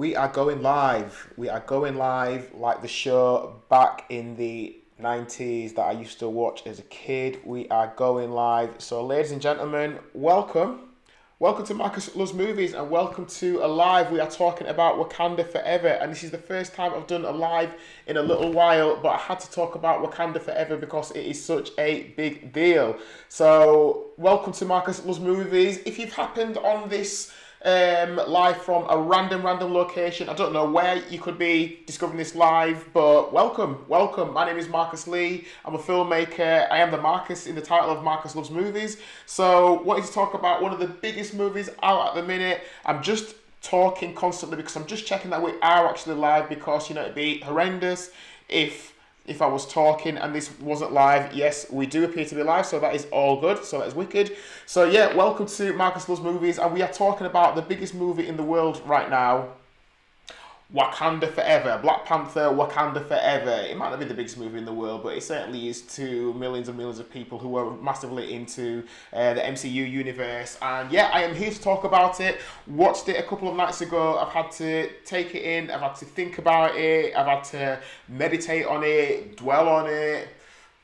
We are going live. We are going live like the show back in the 90s that I used to watch as a kid. We are going live. So, ladies and gentlemen, welcome. Welcome to Marcus Loves Movies and welcome to a live. We are talking about Wakanda Forever, and this is the first time I've done a live in a little while, but I had to talk about Wakanda Forever because it is such a big deal. So, welcome to Marcus Loves Movies. If you've happened on this live from a random location, I don't know where you could be discovering this live, but welcome. My name is Marcus Lee. I'm a filmmaker. I am the Marcus in the title of Marcus Loves Movies. So wanted to talk about one of the biggest movies out at the minute. I'm just talking constantly because I'm just checking that we are actually live, because it'd be horrendous if I was talking and this wasn't live. Yes, we do appear to be live, so that is all good. So that is wicked. So yeah, welcome to Marcus Loves Movies, and we are talking about the biggest movie in the world right now, Wakanda Forever. Black Panther Wakanda Forever. It might not be the biggest movie in the world, but it certainly is to millions and millions of people who are massively into the MCU universe. And yeah, I am here to talk about it. Watched it a couple of nights ago. I've had to take it in. I've had to think about it. I've had to meditate on it, dwell on it,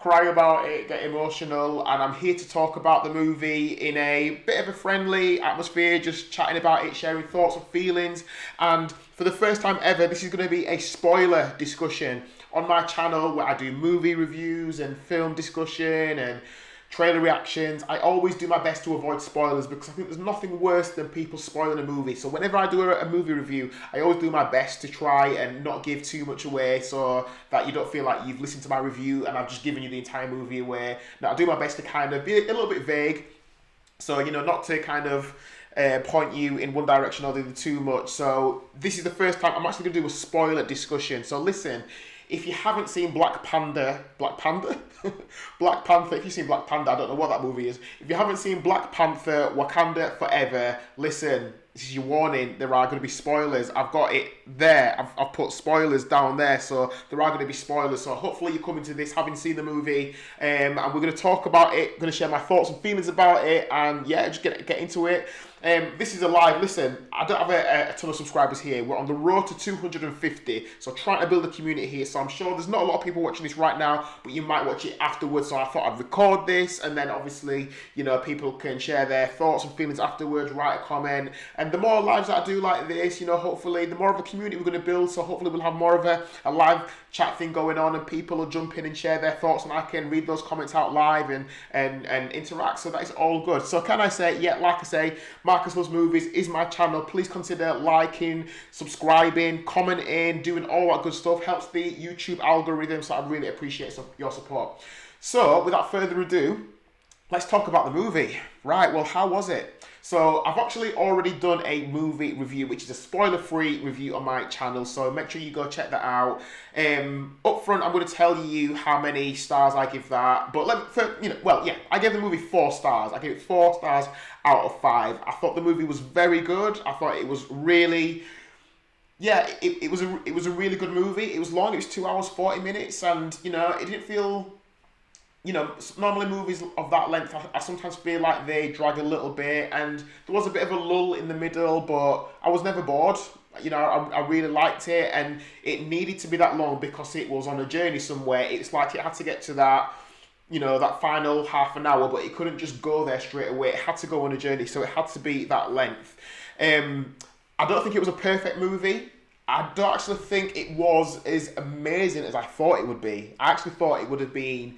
cry about it, get emotional, and I'm here to talk about the movie in a bit of a friendly atmosphere, just chatting about it, sharing thoughts and feelings. And for the first time ever, this is going to be a spoiler discussion on my channel where I do movie reviews and film discussion and trailer reactions. I always do my best to avoid spoilers because I think there's nothing worse than people spoiling a movie. So whenever I do a movie review, I always do my best to try and not give too much away so that you don't feel like you've listened to my review and I've just given you the entire movie away. Now, I do my best to kind of be a little bit vague, so not to kind of point you in one direction or the other too much. So this is the first time I'm actually going to do a spoiler discussion. So listen, if you haven't seen Black Panther, if you've seen Black Panther, I don't know what that movie is. If you haven't seen Black Panther Wakanda Forever, listen, this is your warning. There are going to be spoilers. I've got it there. I've put spoilers down there, so there are going to be spoilers. So hopefully you come into this having seen the movie, and we're going to talk about it. I'm going to share my thoughts and feelings about it, and yeah, just get into it. This is a live. Listen, I don't have a ton of subscribers here. We're on the road to 250, so trying to build a community here. So I'm sure there's not a lot of people watching this right now, but you might watch it afterwards. So I thought I'd record this, and then obviously, people can share their thoughts and feelings afterwards, write a comment. And the more lives that I do like this, hopefully the more of a community we're going to build. So hopefully we'll have more of a live chat thing going on, and people will jump in and share their thoughts, and I can read those comments out live and interact. So that is all good. So can I say, yeah, like I say, Marcus Loves Movies is my channel. Please consider liking, subscribing, commenting, doing all that good stuff. Helps the YouTube algorithm, so I really appreciate your support. So without further ado, let's talk about the movie. Right, well, how was it? So I've actually already done a movie review, which is a spoiler-free review on my channel, so make sure you go check that out. Up front, I'm going to tell you how many stars I give that, but I gave the movie 4 stars. I gave it 4 stars out of 5. I thought the movie was very good. I thought it was really, it was a really good movie. It was long. It was 2 hours 40 minutes, and it didn't feel. Normally movies of that length, I sometimes feel like they drag a little bit, and there was a bit of a lull in the middle, but I was never bored. I really liked it, and it needed to be that long because it was on a journey somewhere. It's like it had to get to that, that final half an hour, but it couldn't just go there straight away. It had to go on a journey, so it had to be that length. I don't think it was a perfect movie. I don't actually think it was as amazing as I thought it would be. I actually thought it would have been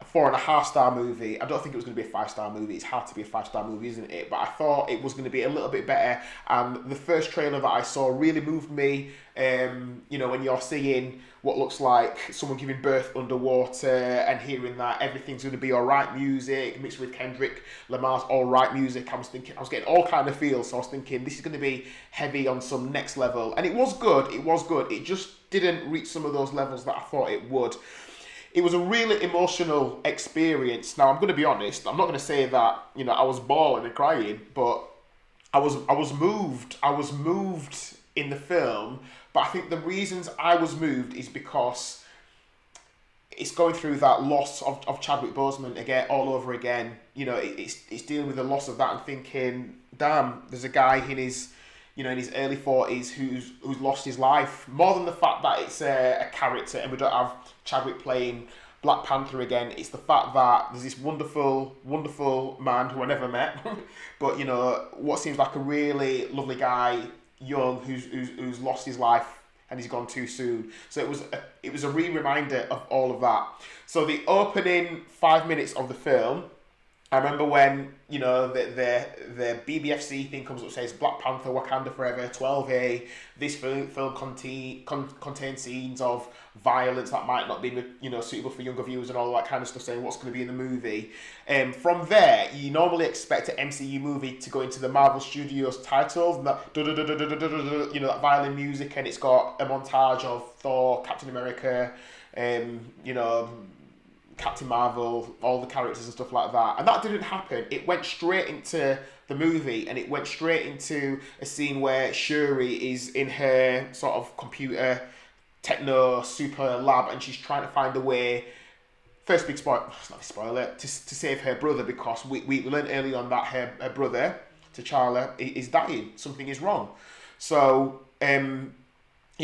a 4.5-star movie. I don't think it was going to be a 5-star movie. It's hard to be a 5-star movie, isn't it? But I thought it was going to be a little bit better. And the first trailer that I saw really moved me. When you're seeing what looks like someone giving birth underwater and hearing that everything's going to be all right music mixed with Kendrick Lamar's all right music, I was getting all kind of feels. So I was thinking this is going to be heavy on some next level. And it was good. It just didn't reach some of those levels that I thought it would. It was a really emotional experience. Now, I'm going to be honest. I'm not going to say that, I was bawling and crying, but I was moved. I was moved in the film, but I think the reasons I was moved is because it's going through that loss of Chadwick Boseman again, all over again. It's dealing with the loss of that and thinking, damn, there's a guy in his in his early 40s who's lost his life. More than the fact that it's a character and we don't have Chadwick playing Black Panther again, it's the fact that there's this wonderful, wonderful man who I never met, but what seems like a really lovely guy, young, who's lost his life and he's gone too soon. So it was a reminder of all of that. So the opening 5 minutes of the film, I remember when the BBFC thing comes up and says Black Panther Wakanda Forever 12A. This film contains scenes of violence that might not be suitable for younger viewers and all that kind of stuff, saying what's going to be in the movie. From there, you normally expect an MCU movie to go into the Marvel Studios titles, and that that violin music, and it's got a montage of Thor, Captain America, Captain Marvel, all the characters and stuff like that. And that didn't happen. It went straight into the movie, and it went straight into a scene where Shuri is in her sort of computer techno super lab, and she's trying to find a way. First big spoiler, it's not a spoiler, to save her brother, because we learned early on that her brother, T'Challa, is dying. Something is wrong. So,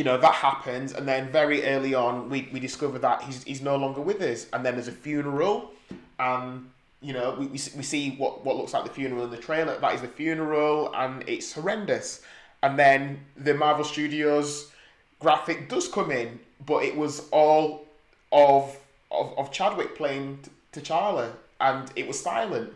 that happens, and then very early on, we discover that he's no longer with us, and then there's a funeral, and we see what looks like the funeral in the trailer. That is the funeral, and it's horrendous. And then the Marvel Studios graphic does come in, but it was all of Chadwick playing T'Challa, and it was silent.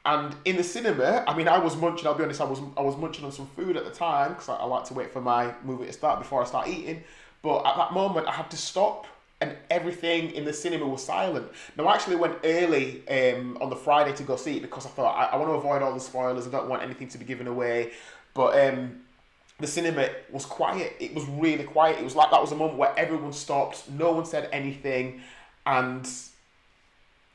And in the cinema, I mean, I was munching. I'll be honest, I was munching on some food at the time, because I like to wait for my movie to start before I start eating. But at that moment, I had to stop, and everything in the cinema was silent. Now, I actually went early on the Friday to go see it, because I thought I want to avoid all the spoilers. I don't want anything to be given away. But the cinema was quiet. It was really quiet. It was like that was a moment where everyone stopped. No one said anything, and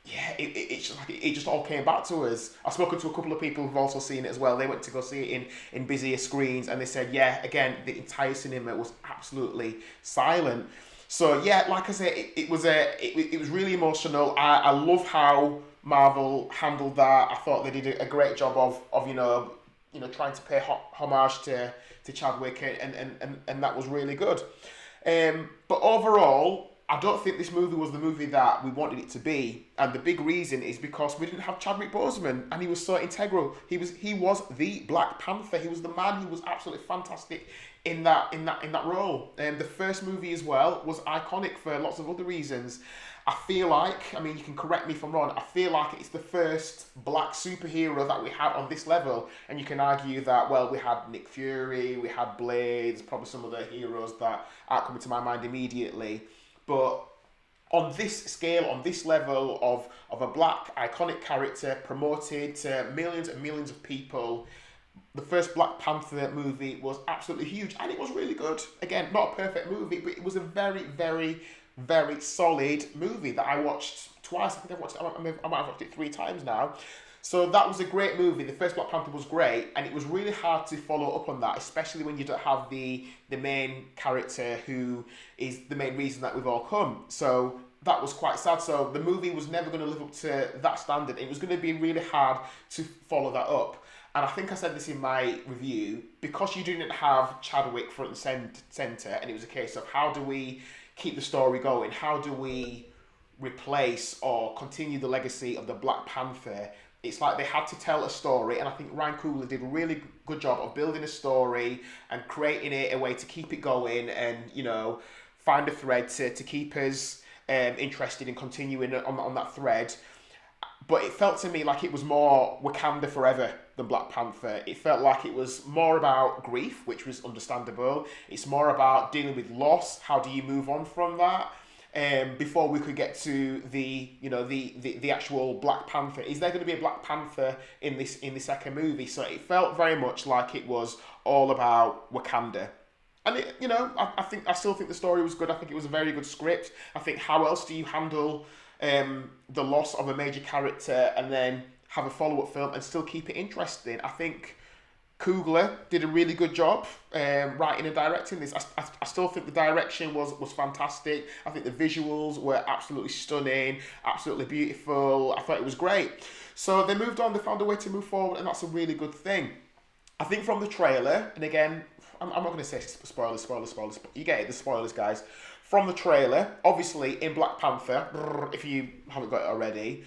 yeah, it just all came back to us. I've spoken to a couple of people who've also seen it as well. They went to go see it in busier screens, and they said, yeah, again, the entire cinema was absolutely silent. So yeah, like I said, it was really emotional. I love how Marvel handled that. I thought they did a great job of trying to pay homage to Chadwick, and that was really good. But overall, I don't think this movie was the movie that we wanted it to be, and the big reason is because we didn't have Chadwick Boseman, and he was so integral. He was the Black Panther. He was the man. He was absolutely fantastic in that role. The first movie as well was iconic for lots of other reasons. I feel like, I mean, you can correct me if I'm wrong, I feel like it's the first black superhero that we had on this level, and you can argue that, well, we had Nick Fury, we had Blade, probably some other heroes that aren't coming to my mind immediately. But on this scale, on this level of a black iconic character promoted to millions and millions of people, the first Black Panther movie was absolutely huge, and it was really good. Again, not a perfect movie, but it was a very, very, very solid movie that I watched twice. I think I might have watched it 3 times now. So that was a great movie. The first Black Panther was great, and it was really hard to follow up on that, especially when you don't have the main character who is the main reason that we've all come. So that was quite sad. So the movie was never going to live up to that standard. It was going to be really hard to follow that up. And I think I said this in my review, because you didn't have Chadwick front and centre, and it was a case of how do we keep the story going? How do we replace or continue the legacy of the Black Panther? It's like they had to tell a story, and I think Ryan Coogler did a really good job of building a story and creating it a way to keep it going, and find a thread to keep us interested in continuing on that thread. But it felt to me like it was more Wakanda Forever than Black Panther. It felt like it was more about grief, which was understandable. It's more about dealing with loss. How do you move on from that? Before we could get to the actual Black Panther. Is there going to be a Black Panther in the second movie? So it felt very much like it was all about Wakanda. And I still think the story was good. I think it was a very good script. I think how else do you handle the loss of a major character and then have a follow-up film and still keep it interesting? I think Coogler did a really good job writing and directing this. I still think the direction was fantastic. I think the visuals were absolutely stunning, absolutely beautiful. I thought it was great. So they moved on, they found a way to move forward, and that's a really good thing. I think from the trailer, and again, I'm not going to say spoilers. You get it, the spoilers, guys. From the trailer, obviously in Black Panther, if you haven't got it already,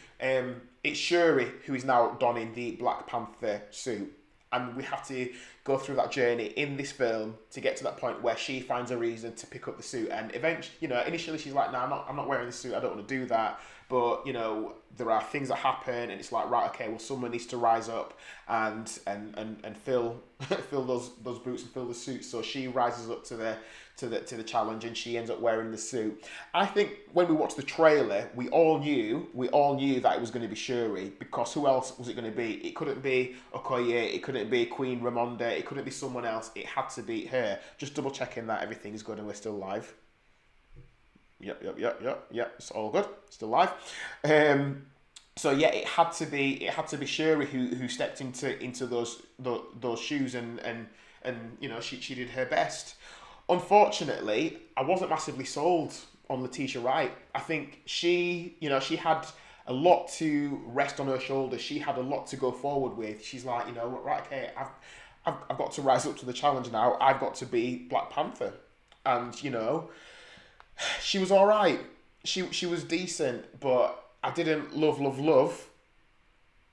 it's Shuri who is now donning the Black Panther suit. And we have to go through that journey in this film to get to that point where she finds a reason to pick up the suit. And eventually, initially she's like, "No, I'm not wearing the suit. I don't want to do that." But there are things that happen, and it's like, right, okay, well, someone needs to rise up and fill fill those boots and fill the suit. So she rises up to the challenge, and she ends up wearing the suit. I think when we watched the trailer, we all knew that it was going to be Shuri, because who else was it going to be? It couldn't be Okoye, it couldn't be Queen Ramonda, it couldn't be someone else. It had to be her. Just double checking that everything's good and we're still live. Yep. It's all good. Still live. So yeah, it had to be Shuri who stepped into those shoes and she did her best. Unfortunately, I wasn't massively sold on Letitia Wright. I think she had a lot to rest on her shoulders. She had a lot to go forward with. She's like, right, okay, I've got to rise up to the challenge now. I've got to be Black Panther, and she was all right. She was decent, but I didn't love.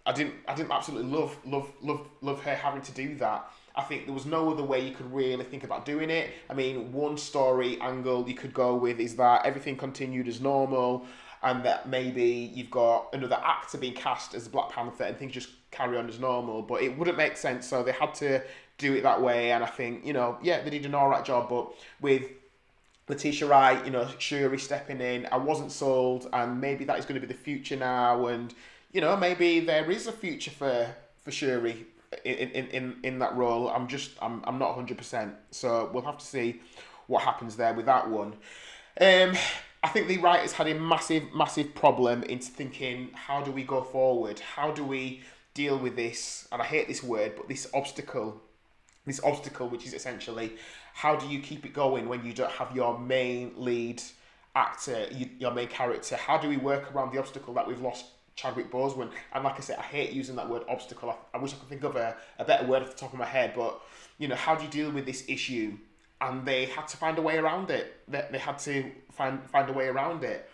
I didn't absolutely love her having to do that. I think there was no other way you could really think about doing it. I mean, one story angle you could go with is that everything continued as normal, and that maybe you've got another actor being cast as Black Panther and things just carry on as normal. But it wouldn't make sense, so they had to do it that way. And I think, they did an all right job. But with Letitia Wright, Shuri stepping in, I wasn't sold, and maybe that is going to be the future now. And maybe there is a future for Shuri in that role. I'm not 100%, so we'll have to see what happens there with that one. I think the writers had a massive problem into thinking, how do we go forward? How do we deal with this? And I hate this word, but this obstacle, which is essentially, how do you keep it going when you don't have your main lead actor, your main character? How do we work around the obstacle that we've lost Chadwick Boseman? And like I said, I hate using that word obstacle. I wish I could think of a better word off the top of my head, but how do you deal with this issue? And they had to find a way around it. They had to find a way around it.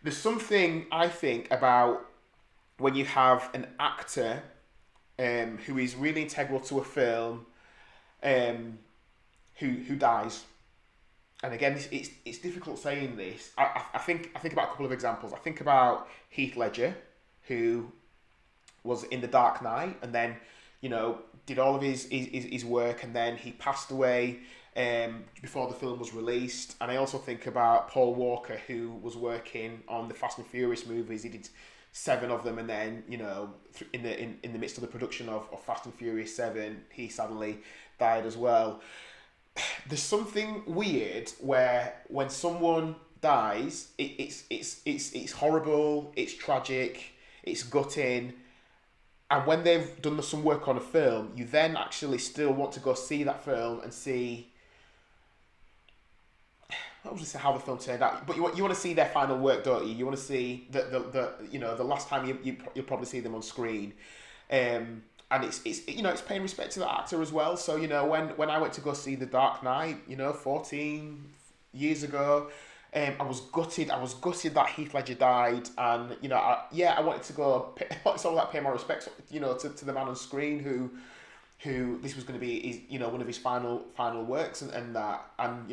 There's something, I think, about when you have an actor who is really integral to a film who dies. And again, it's difficult saying this. I think about a couple of examples. I think about Heath Ledger, who was in The Dark Knight, and then did all of his work, and then he passed away before the film was released. And I also think about Paul Walker, who was working on the Fast and Furious movies. He did 7 of them, and then in the midst of the production of Fast and Furious 7, he sadly died as well. There's something weird where when someone dies, it's horrible, it's tragic, it's gutting, and when they've done some work on a film, you then actually still want to go see that film and see, I was going to say how the film turned out, but you want to see their final work, don't you? You want to see the last time you'll probably see them on screen. And it's paying respect to the actor as well. So when I went to go see The Dark Knight, 14 years ago, I was gutted. I was gutted that Heath Ledger died, and I wanted to go. It's all about paying my respects, to the man on screen who this was going to be one of his final works, and that, and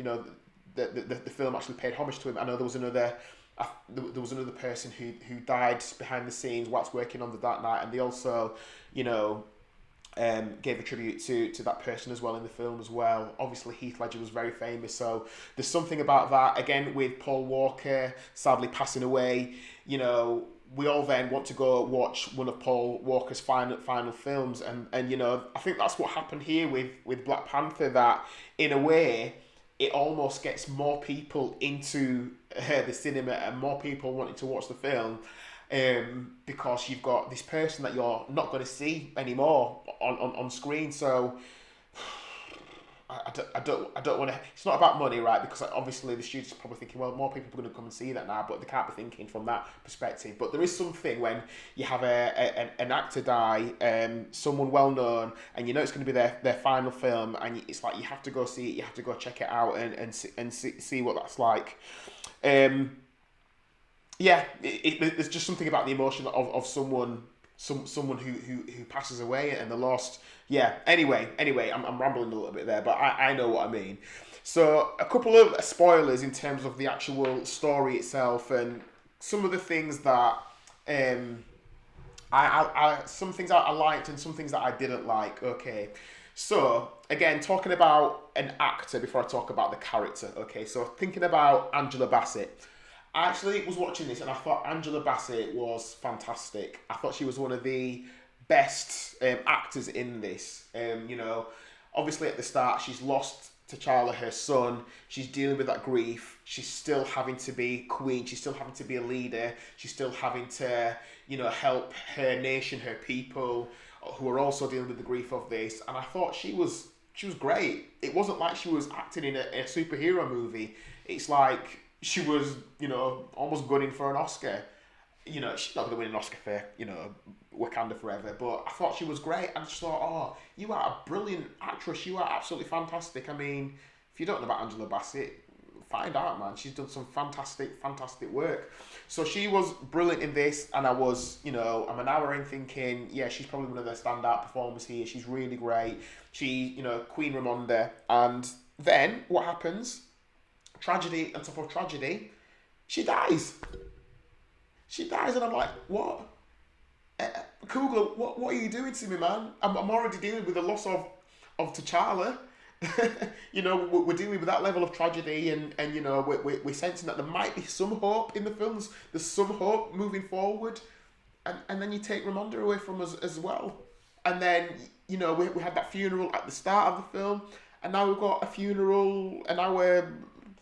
the film actually paid homage to him. I know there was another person who died behind the scenes whilst working on The Dark Knight, and they also gave a tribute to that person as well in the film as well. Obviously Heath Ledger was very famous, so there's something about that. Again, with Paul Walker sadly passing away, we all then want to go watch one of Paul Walker's final films, and I think that's what happened here with Black Panther, that in a way it almost gets more people into the cinema and more people wanting to watch the film, because you've got this person that you're not going to see anymore on screen. So I don't want to. It's not about money, right? Because obviously the students are probably thinking, well, more people are going to come and see that now, but they can't be thinking from that perspective. But there is something when you have an actor die, someone well known, and you know it's going to be their final film, and it's like you have to go see it, you have to go check it out, and see what that's like. Yeah, there's just something about the emotion of someone who passes away and the lost. Yeah. Anyway, I'm rambling a little bit there, but I know what I mean. So a couple of spoilers in terms of the actual story itself and some of the things that some things I liked and some things that I didn't like. Okay. So again, talking about an actor before I talk about the character. Okay. So thinking about Angela Bassett. I actually was watching this and I thought Angela Bassett was fantastic. I thought she was one of the best actors in this. Obviously at the start she's lost T'Challa, her son. She's dealing with that grief. She's still having to be queen. She's still having to be a leader. She's still having to, help her nation, her people, who are also dealing with the grief of this. And I thought she was great. It wasn't like she was acting in a superhero movie. It's like she was, almost gunning for an Oscar. She's not going to win an Oscar for, Wakanda Forever, but I thought she was great. I just thought, oh, you are a brilliant actress. You are absolutely fantastic. I mean, if you don't know about Angela Bassett, find out, man. She's done some fantastic work. So she was brilliant in this, and I was, I'm an hour in thinking, yeah, she's probably one of the standout performers here. She's really great. She, Queen Ramonda. And then what happens? Tragedy on top of tragedy, she dies. And I'm like, what? Kugler, what are you doing to me, man? I'm already dealing with the loss of T'Challa. We're dealing with that level of tragedy, and we're sensing that there might be some hope in the films. There's some hope moving forward, and then you take Ramonda away from us as well. And then we had that funeral at the start of the film, and now we've got a funeral an hour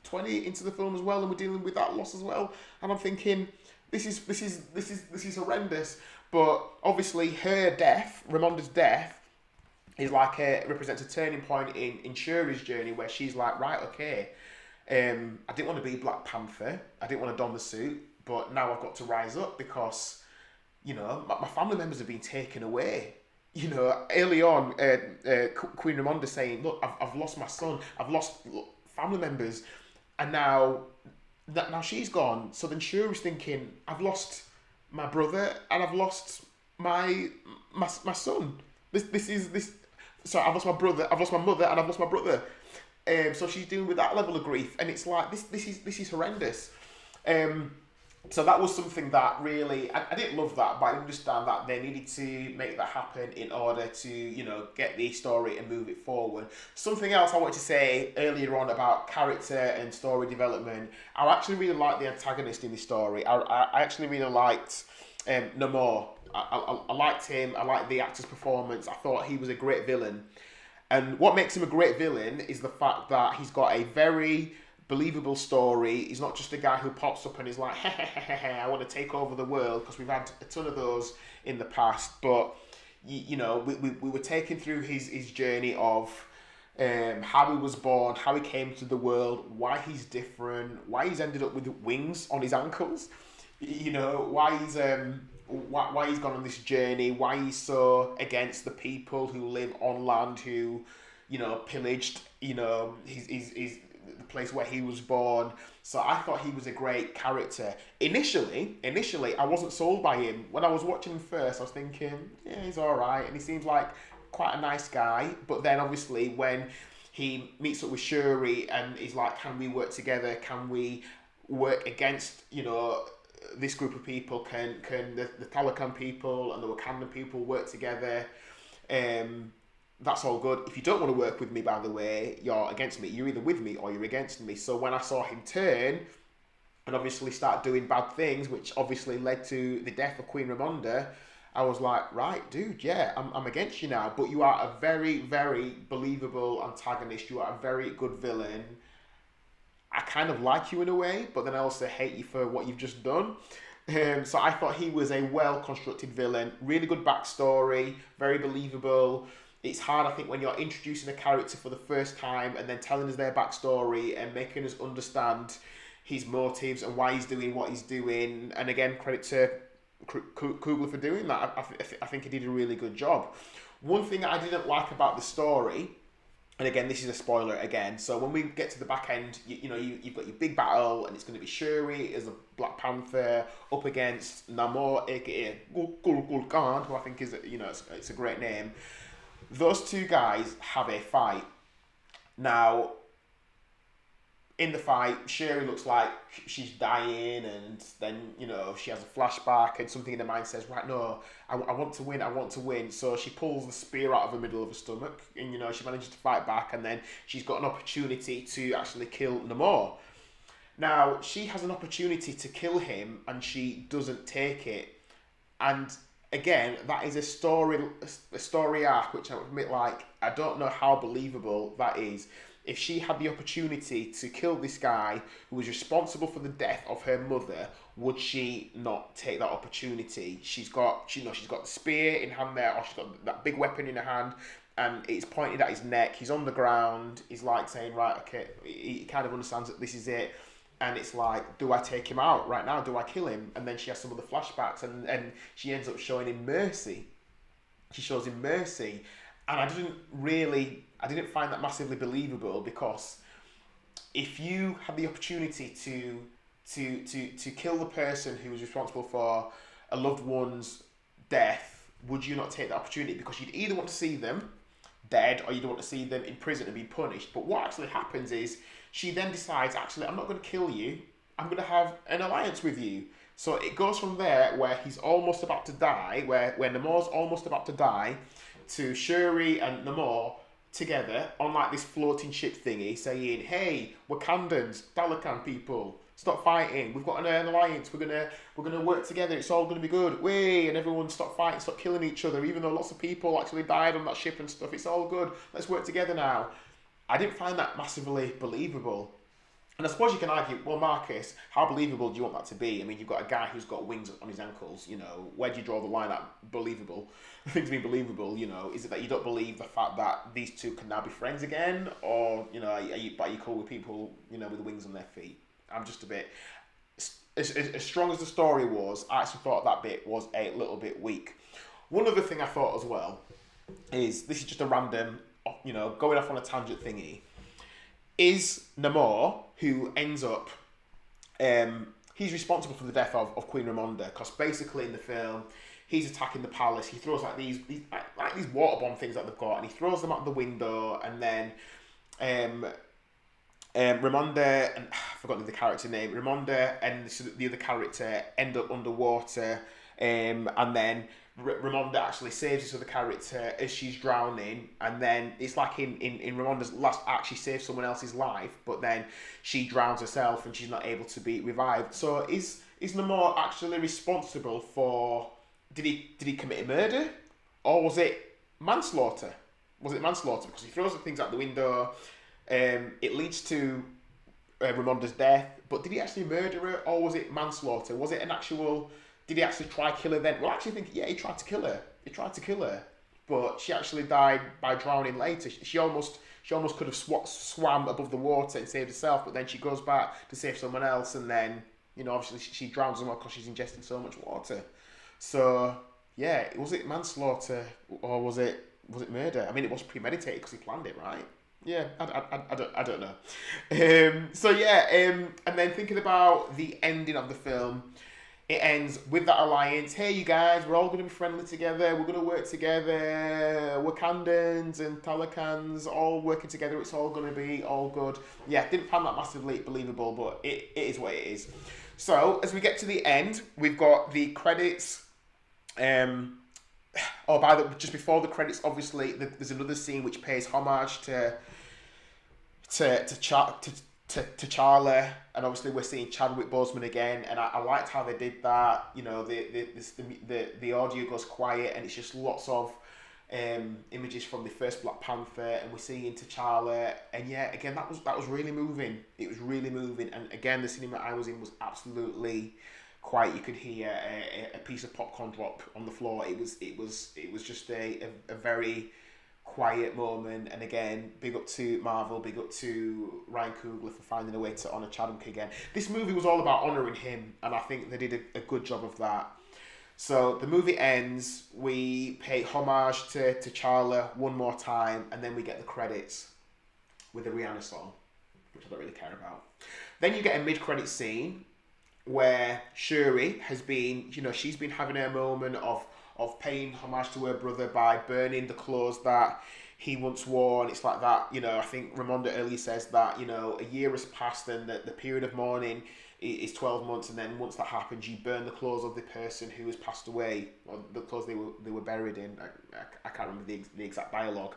20 into the film as well, and we're dealing with that loss as well. And I'm thinking, this is horrendous. But obviously, her death, Ramonda's death, is like represents a turning point in Shuri's journey, where she's like, right, okay, I didn't want to be Black Panther, I didn't want to don the suit, but now I've got to rise up because, my family members have been taken away. Early on, Queen Ramonda saying, look, I've lost my son, I've lost family members, and now she's gone. So then Shuri's thinking, I've lost my brother and I've lost my son. Sorry, I've lost my brother, I've lost my mother, and I've lost my brother. So she's dealing with that level of grief, and it's like this is horrendous. So that was something that really I didn't love that, but I understand that they needed to make that happen in order to get the story and move it forward. Something else I wanted to say earlier on about character and story development. I actually really liked the antagonist in the story. I actually really liked Namor. I liked him. I liked the actor's performance. I thought he was a great villain. And what makes him a great villain is the fact that he's got a very believable story. He's not just a guy who pops up and is like, I want to take over the world, because we've had a ton of those in the past. But we were taken through his journey of how he was born, how he came to the world, why he's different, why he's ended up with wings on his ankles, why he's gone on this journey, why he's so against the people who live on land, who pillaged his the place where he was born. So I thought he was a great character. Initially, I wasn't sold by him. When I was watching him first, I was thinking, yeah, he's alright, and he seems like quite a nice guy. But then obviously when he meets up with Shuri and he's like, can we work together? Can we work against, this group of people? Can the Talakan people and the Wakandan people work together? That's all good. If you don't want to work with me, by the way, you're against me. You're either with me or you're against me. So when I saw him turn and obviously start doing bad things, which obviously led to the death of Queen Ramonda, I was like, right, dude, yeah, I'm against you now. But you are a very, very believable antagonist. You are a very good villain. I kind of like you in a way, but then I also hate you for what you've just done. So I thought he was a well-constructed villain. Really good backstory, very believable. it's hard, I think, when you're introducing a character for the first time and then telling us their backstory and making us understand his motives and why he's doing what he's doing. And again, credit to Coogler for doing that. I think he did a really good job. One thing I didn't like about the story, and again, this is a spoiler again. So when we get to the back end, you've got your big battle, and it's going to be Shuri as a Black Panther up against Namor, aka Gul Khan, who I think is it's a great name. Those two guys have a fight. Now, in the fight, Shuri looks like she's dying, and then she has a flashback, and something in her mind says, "Right, no, I want to win. I want to win." So she pulls the spear out of the middle of her stomach, and she manages to fight back, and then she's got an opportunity to actually kill Namor. Now she has an opportunity to kill him, and she doesn't take it. And again, that is a story arc, which I would admit, I don't know how believable that is. If she had the opportunity to kill this guy who was responsible for the death of her mother, would she not take that opportunity? She's got the spear in hand there, or she's got that big weapon in her hand, and it's pointed at his neck. He's on the ground. He's saying, right, okay, he kind of understands that this is it. And it's do I take him out right now? Do I kill him? And then she has some of the flashbacks, and she ends up showing him mercy. She shows him mercy. And I didn't find that massively believable, because if you had the opportunity to kill the person who was responsible for a loved one's death, would you not take that opportunity? Because you'd either want to see them dead, or you'd want to see them in prison and be punished. But what actually happens is she then decides, actually, I'm not going to kill you. I'm going to have an alliance with you. So it goes from there, where he's almost about to die, where Namor's almost about to die, to Shuri and Namor together on this floating ship thingy, saying, "Hey, Wakandans, Talokan people, stop fighting. We've got an alliance. We're gonna work together. It's all gonna be good. Way!" And everyone stop fighting, stop killing each other. Even though lots of people actually died on that ship and stuff, it's all good. Let's work together now. I didn't find that massively believable. And I suppose you can argue, well, Marcus, how believable do you want that to be? I mean, you've got a guy who's got wings on his ankles, where do you draw the line at believable? The thing to be believable, is it that you don't believe the fact that these two can now be friends again? Or, are you cool with people, with wings on their feet? I'm just a bit... As strong as the story was, I actually thought that bit was a little bit weak. One other thing I thought as well is, this is just a random, going off on a tangent thingy, is Namor, who ends up, he's responsible for the death of Queen Ramonda, because basically in the film, he's attacking the palace. He throws these water bomb things that they've got, and he throws them out the window, and then Ramonda, and I've forgotten the character name, Ramonda and the other character end up underwater, and then Ramonda actually saves this other character as she's drowning, and then it's in Ramonda's last act, she saves someone else's life, but then she drowns herself and she's not able to be revived. So is Namor actually responsible for, did he commit a murder, or was it manslaughter? Was it manslaughter? Because he throws the things out the window, it leads to Ramonda's death, but did he actually murder her, or was it manslaughter? Was it an actual... Did he actually try to kill her then? Well, I actually think, yeah, he tried to kill her. But she actually died by drowning later. She almost could have swam above the water and saved herself, but then she goes back to save someone else, and then, obviously she drowns them because she's ingesting so much water. So, yeah, was it manslaughter, or was it murder? I mean, it was premeditated because he planned it, right? Yeah, I don't know. So, yeah, and then thinking about the ending of the film, it ends with that alliance. Hey, you guys, we're all going to be friendly together. We're going to work together. Wakandans and Talokans all working together. It's all going to be all good. Yeah, didn't find that massively believable, but it is what it is. So, as we get to the end, we've got the credits. Just before the credits, obviously, there's another scene which pays homage to T'Challa, and obviously we're seeing Chadwick Boseman again, and I liked how they did that. The audio goes quiet, and it's just lots of images from the first Black Panther, and we're seeing T'Challa, and yeah, again that was really moving. It was really moving, and again the cinema I was in was absolutely quiet. You could hear a piece of popcorn drop on the floor. It was just a very quiet moment. And again, big up to Marvel, big up to Ryan Coogler for finding a way to honour Chadwick again. This movie was all about honouring him, and I think they did a good job of that. So the movie ends, we pay homage to T'Challa one more time, and then we get the credits with the Rihanna song, which I don't really care about. Then you get a mid-credit scene where Shuri has been, she's been having her moment of paying homage to her brother by burning the clothes that he once wore, and it's like that, I think Ramonda earlier says that, a year has passed and that the period of mourning is 12 months, and then once that happens, you burn the clothes of the person who has passed away, or the clothes they were buried in. I can't remember the exact dialogue.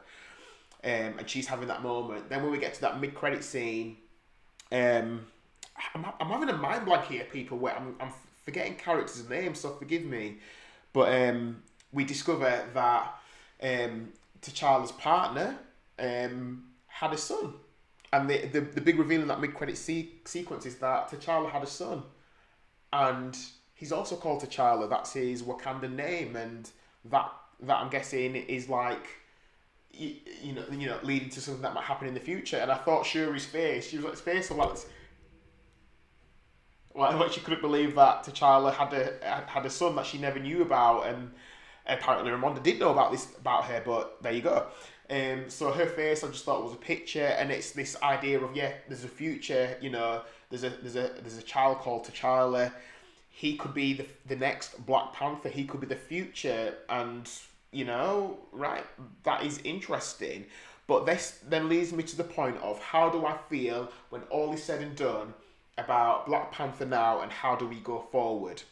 And she's having that moment. Then when we get to that mid-credit scene, I'm having a mind blank here, people, where I'm forgetting characters' names, so forgive me. But we discover that T'Challa's partner had a son. And the big reveal in that mid-credit sequence is that T'Challa had a son. And he's also called T'Challa. That's his Wakandan name. And that I'm guessing is like, leading to something that might happen in the future. And I thought Shuri's face, she was like, face of like she couldn't believe that T'Challa had a son that she never knew about, and apparently Ramonda did know about her, but there you go. So her face, I just thought was a picture, and it's this idea of there's a future. There's a child called T'Challa. He could be the next Black Panther. He could be the future, and right, that is interesting. But this then leads me to the point of how do I feel when all is said and done about Black Panther now, and how do we go forward?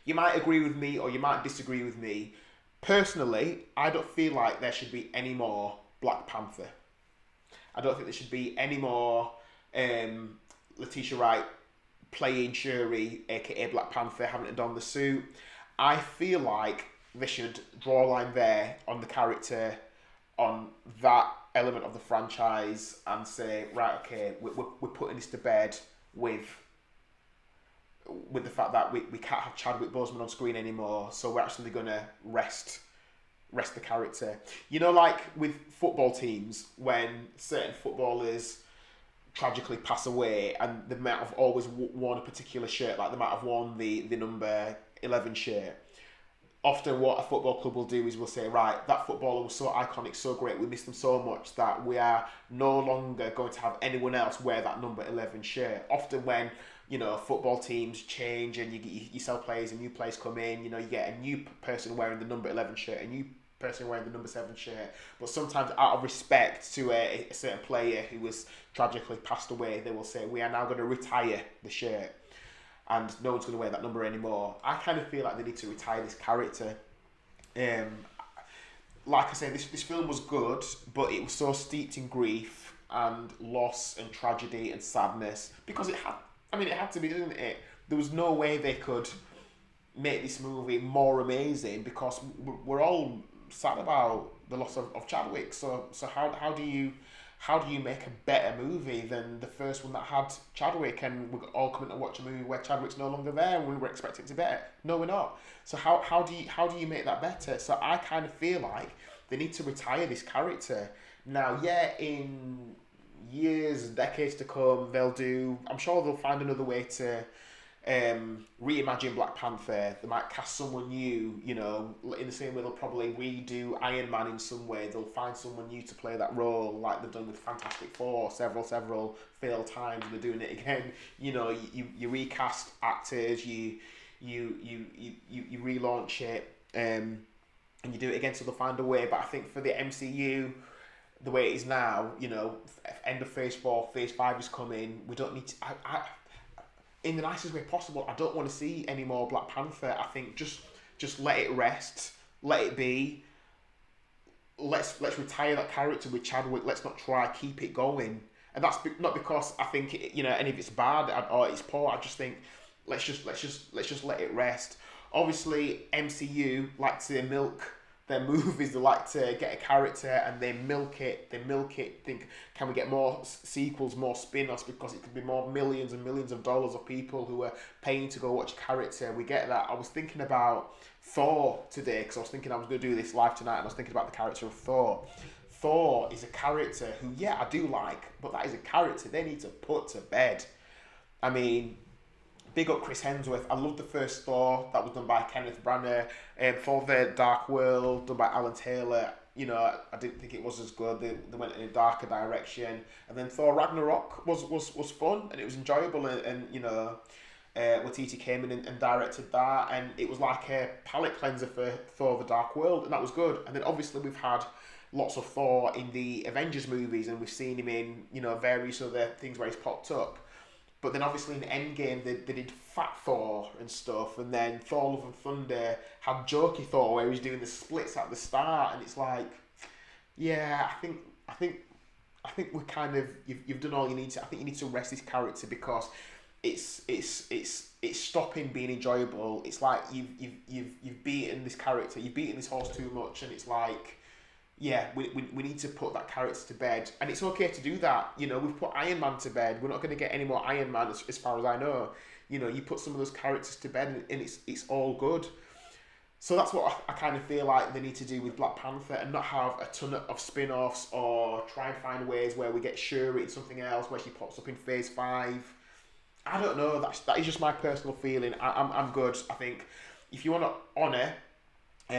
You might agree with me or you might disagree with me. Personally, I don't feel like there should be any more Black Panther. I don't think there should be any more Letitia Wright playing Shuri, aka Black Panther, having to don the suit. I feel like they should draw a line there on the character, on that element of the franchise, and say, right, okay, we're putting this to bed with the fact that we can't have Chadwick Boseman on screen anymore, so we're actually going to rest the character. Like with football teams, when certain footballers tragically pass away and they might have always worn a particular shirt, like they might have worn the number 11 shirt. Often what a football club will do is we'll say, right, that footballer was so iconic, so great, we miss them so much that we are no longer going to have anyone else wear that number 11 shirt. Often when, football teams change and you sell players and new players come in, you get a new person wearing the number 11 shirt, a new person wearing the number 7 shirt. But sometimes out of respect to a certain player who was tragically passed away, they will say, we are now going to retire the shirt, and no one's going to wear that number anymore. I kind of feel like they need to retire this character. Like I said, this film was good, but it was so steeped in grief and loss and tragedy and sadness, because it had to be, didn't it? There was no way they could make this movie more amazing, because we're all sad about the loss of Chadwick. So how do you make a better movie than the first one that had Chadwick, and we're all coming to watch a movie where Chadwick's no longer there and we were expecting it to be better? No, we're not. So how do you make that better? So I kind of feel like they need to retire this character. Now, in years, decades to come, I'm sure they'll find another way to reimagine Black Panther. They might cast someone new, in the same way they'll probably redo Iron Man in some way. They'll find someone new to play that role, like they've done with Fantastic Four several failed times, and they're doing it again. You recast actors, you relaunch it, and you do it again, so they'll find a way. But I think for the MCU, the way it is now, end of Phase 4, Phase 5 is coming. We don't need to... in the nicest way possible, I don't want to see any more Black Panther. I think just let it rest, let it be. Let's retire that character with Chadwick. Let's not try keep it going. And that's not because I think any of it's bad or it's poor. I just think let's just let it rest. Obviously, MCU like to milk their movies, they like to get a character and they milk it. Think, can we get more sequels, more spin-offs, because it could be more millions and millions of dollars of people who are paying to go watch a character. We get that. I was thinking about Thor today because I was thinking I was going to do this live tonight, and I was thinking about the character of Thor. Thor is a character who, yeah, I do like, but that is a character they need to put to bed. I mean, big up Chris Hemsworth. I love the first Thor that was done by Kenneth Branagh. For the Dark World, done by Alan Taylor. You know, I didn't think it was as good. They went in a darker direction. And then Thor Ragnarok was fun and it was enjoyable. And you know, Waititi came in and directed that, and it was like a palate cleanser for Thor: The Dark World, and that was good. And then obviously we've had lots of Thor in the Avengers movies, and we've seen him in, you know, various other things where he's popped up. But then obviously in Endgame they did Fat Thor and stuff, and then Thor: Love and Thunder had Jokey Thor where he's doing the splits at the start, and it's like, yeah, I think we're kind of, you've done all you need to. I think you need to rest this character because it's stopping being enjoyable. It's like you've beaten this character, you've beaten this horse too much, and it's like, yeah, we need to put that character to bed, and it's okay to do that. You know, we've put Iron Man to bed. We're not going to get any more Iron Man as far as I know. You know, you put some of those characters to bed, and it's all good. So that's what I kind of feel like they need to do with Black Panther, and not have a ton of spin-offs or try and find ways where we get Shuri in something else, where she pops up in Phase 5. I don't know. That is just my personal feeling. I'm good. I think if you want to honour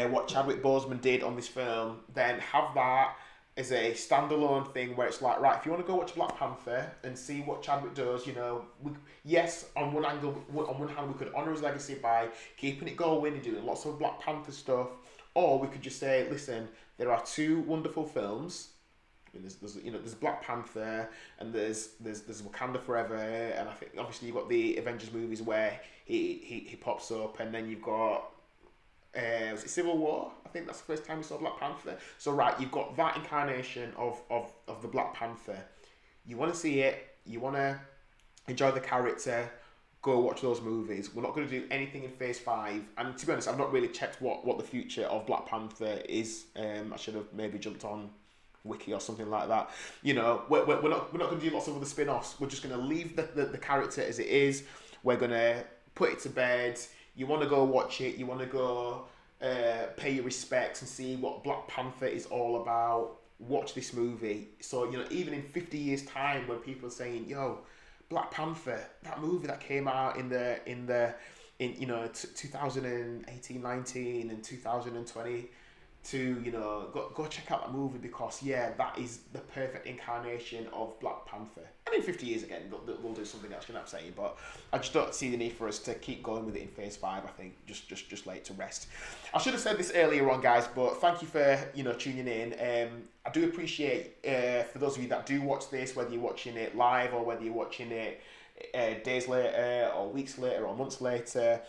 what Chadwick Boseman did on this film, then have that as a standalone thing where it's like, right, if you want to go watch Black Panther and see what Chadwick does, you know, yes, on one hand we could honour his legacy by keeping it going and doing lots of Black Panther stuff, or we could just say, listen, there are two wonderful films. There's Black Panther and there's Wakanda Forever, and I think obviously you've got the Avengers movies where he pops up, and then you've got was it Civil War? I think that's the first time we saw Black Panther. So right, you've got that incarnation of the Black Panther. You want to see it, you want to enjoy the character, go watch those movies. We're not going to do anything in Phase 5, and to be honest, I've not really checked what the future of Black Panther is. I should have maybe jumped on Wiki or something like that. You know, we're not going to do lots of other spin-offs. We're just going to leave the character as it is. We're going to put it to bed. You want to go watch it, you want to go pay your respects and see what Black Panther is all about. Watch this movie. So, you know, even in 50 years time when people are saying, yo, Black Panther, that movie that came out in 2018, 19 and 2020, you know, go check out that movie, because yeah, that is the perfect incarnation of Black Panther. And in 50 years again, they'll do something else, you know what I'm saying? But I just don't see the need for us to keep going with it in Phase 5. I think just lay it to rest. I should have said this earlier on, guys, but thank you for, you know, tuning in. I do appreciate for those of you that do watch this, whether you're watching it live or whether you're watching it days later or weeks later or months later,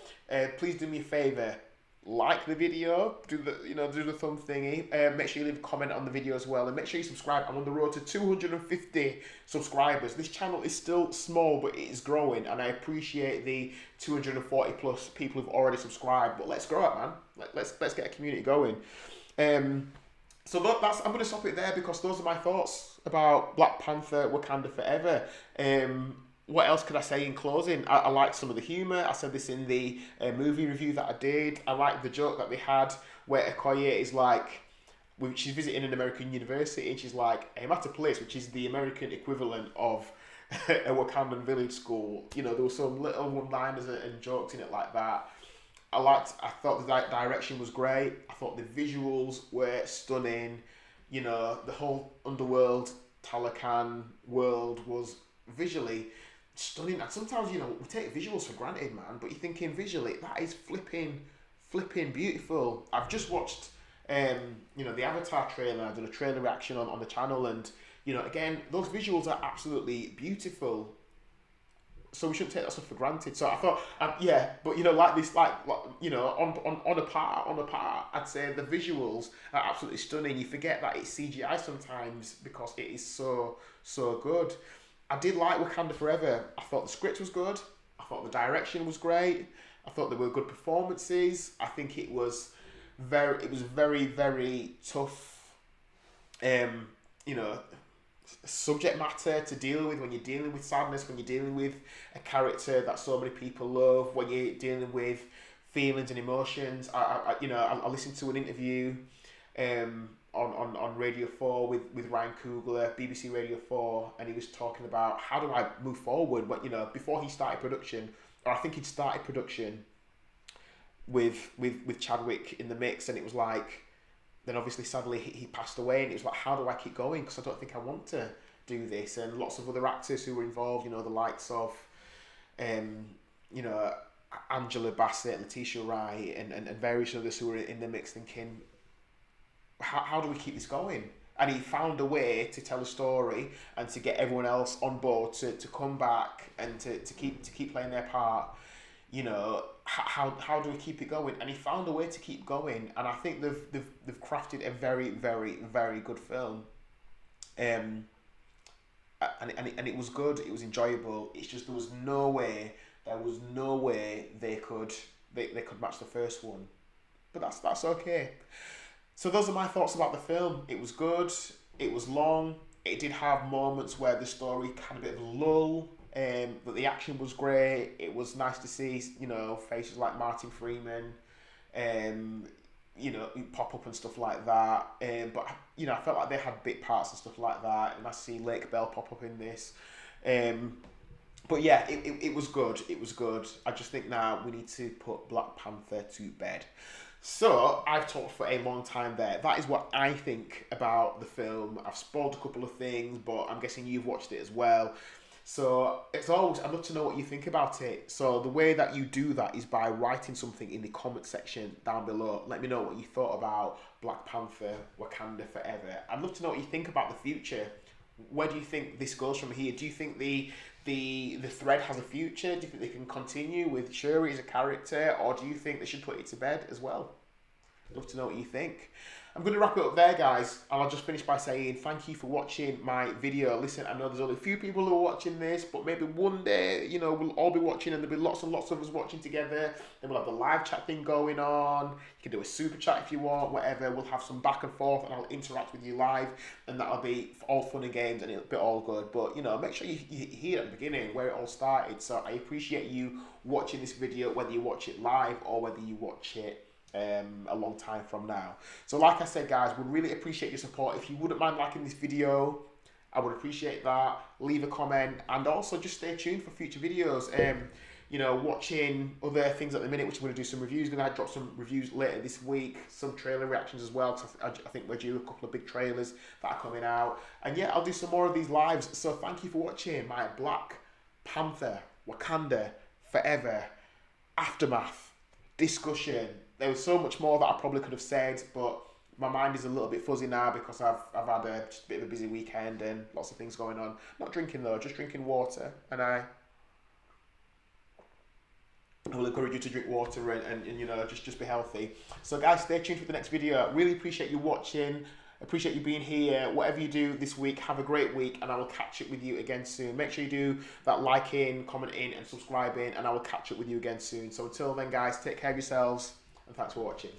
please do me a favour. Like the video, do the thumb thingy. Make sure you leave a comment on the video as well, and make sure you subscribe. I'm on the road to 250 subscribers. This channel is still small, but it is growing, and I appreciate the 240 plus people who've already subscribed. But let's grow it, man. Let's get a community going. So that's, I'm going to stop it there, because those are my thoughts about Black Panther Wakanda Forever. What else could I say in closing? I liked some of the humour. I said this in the movie review that I did. I liked the joke that they had where Okoye is like, she's visiting an American university, and she's like, I'm at a place which is the American equivalent of a Wakandan village school. You know, there were some little one-liners and jokes in it like that. I thought the direction was great. I thought the visuals were stunning. You know, the whole underworld, Talakan world was visually stunning. And sometimes, you know, we take visuals for granted, man, but you're thinking visually, that is flipping beautiful. I've just watched, the Avatar trailer. I've done a trailer reaction on the channel, and, you know, again, those visuals are absolutely beautiful. So we shouldn't take that stuff for granted. So I thought, but, you know, like this, you know, on a part, I'd say the visuals are absolutely stunning. You forget that it's CGI sometimes because it is so good. I did like Wakanda Forever. I thought the script was good. I thought the direction was great. I thought there were good performances. I think it was it was very, very tough, you know, subject matter to deal with when you're dealing with sadness, when you're dealing with a character that so many people love, when you're dealing with feelings and emotions. I listened to an interview on Radio 4 with Ryan Coogler, BBC Radio 4, and he was talking about how do I move forward. But before he started production, or I think he'd started production with Chadwick in the mix, and it was like, then obviously sadly he passed away, and it was like, how do I keep going, because I don't think I want to do this. And lots of other actors who were involved, the likes of Angela Bassett, Letitia Wright, and various others who were in the mix, thinking, how do we keep this going? And he found a way to tell a story and to get everyone else on board to come back and to keep playing their part. How do we keep it going? And he found a way to keep going, and I think they've crafted a very, very, very good film. And it was good. It was enjoyable. It's just there was no way they could match the first one. But that's okay. So those are my thoughts about the film. It was good. It was long. It did have moments where the story had a bit of a lull. But the action was great. It was nice to see, faces like Martin Freeman, pop up and stuff like that. But I felt like they had bit parts and stuff like that. And I see Lake Bell pop up in this. But yeah, it was good. It was good. I just think now we need to put Black Panther to bed. So I've talked for a long time there. That is what I think about the film. I've spoiled a couple of things, but I'm guessing you've watched it as well. So it's always, I'd love to know what you think about it. So the way that you do that is by writing something in the comment section down below. Let me know what you thought about Black Panther Wakanda Forever. I'd love to know what you think about the future. Where do you think this goes from here? Do you think the thread has a future? Do you think they can continue with Shuri as a character? Or do you think they should put it to bed as well? I'd love to know what you think. I'm going to wrap it up there, guys, and I'll just finish by saying thank you for watching my video. Listen, I know there's only a few people who are watching this, but maybe one day, we'll all be watching, and there'll be lots and lots of us watching together. Then we'll have the live chat thing going on. You can do a super chat if you want, whatever. We'll have some back and forth, and I'll interact with you live, and that'll be all fun and games, and it'll be all good. But, make sure you hear at the beginning where it all started. So I appreciate you watching this video, whether you watch it live or whether you watch it a long time from now. So like I said, guys, would really appreciate your support. If you wouldn't mind liking this video, I would appreciate that. Leave a comment, and also just stay tuned for future videos. Watching other things at the minute, which I'm going to do some reviews. Going to drop some reviews later this week, some trailer reactions as well, because I think we're due a couple of big trailers that are coming out. And yeah, I'll do some more of these lives. So thank you for watching my Black Panther Wakanda Forever aftermath discussion. There was so much more that I probably could have said, but my mind is a little bit fuzzy now because I've had just a bit of a busy weekend and lots of things going on. Not drinking though, just drinking water, and I will encourage you to drink water and just be healthy. So guys, stay tuned for the next video. Really appreciate you watching. Appreciate you being here. Whatever you do this week, have a great week, and I will catch up with you again soon. Make sure you do that liking, commenting, and subscribing, and I will catch up with you again soon. So until then, guys, take care of yourselves, and thanks for watching.